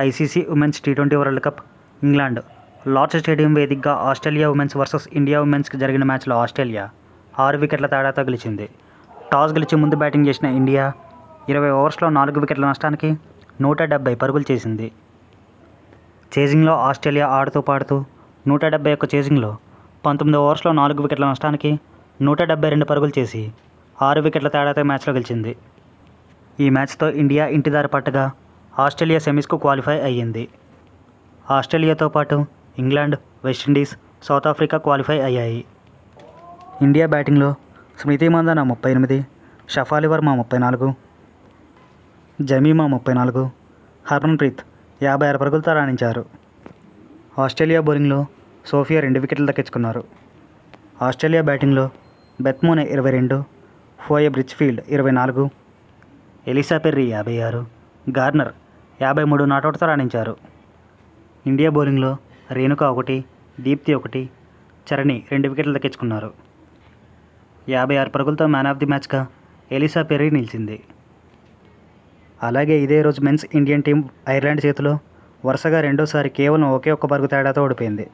ICC women's T20 World Cup England Lord's stadium వేదికగా Australia women's versus India ఉమెన్స్కి జరిగిన మ్యాచ్లో ఆస్ట్రేలియా 6 వికెట్ల తేడాతో గెలిచింది. టాస్ గెలిచి ముందు బ్యాటింగ్ చేసిన ఇండియా 20 ఓవర్స్లో 4 వికెట్ల నష్టానికి 170 పరుగులు చేసింది. చేజింగ్లో ఆస్ట్రేలియా ఆడుతూ పాడుతూ 171 చేజింగ్లో 19 ఓవర్స్లో 4 వికెట్ల నష్టానికి 172 పరుగులు చేసి 6 వికెట్ల తేడాతో మ్యాచ్లో గెలిచింది. ఈ మ్యాచ్తో ఇండియా ఇంటిదారి పట్టగా ఆస్ట్రేలియా సెమీస్కు క్వాలిఫై అయ్యింది. ఆస్ట్రేలియాతో పాటు England, West Indies, south Africa qualify అయ్యాయి. ఇండియా బ్యాటింగ్లో స్మృతి మందన 38, షఫాలి వర్మ 34, జమీమా 34, హర్మన్ప్రీత్ 56 పరుగులతో రాణించారు. ఆస్ట్రేలియా బౌలింగ్లో సోఫియా 2 వికెట్లు దక్కించుకున్నారు. ఆస్ట్రేలియా బ్యాటింగ్లో Beth Mooney 22, Phoebe Litchfield 24, Ellyse Perry 56, Gardner 53 నాటౌట్తో రాణించారు. ఇండియా బౌలింగ్లో రేణుక 1, దీప్తి 1, చరణి 2 వికెట్లు దక్కించుకున్నారు. 56 పరుగులతో మ్యాన్ ఆఫ్ ది మ్యాచ్గా ఎలిసా పెర్రీ నిలిచింది. అలాగే ఇదే రోజు మెన్స్ ఇండియన్ టీం ఐర్లాండ్ చేతిలో వరుసగా రెండోసారి కేవలం ఒకే ఒక్క పరుగు తేడాతో ఓడిపోయింది.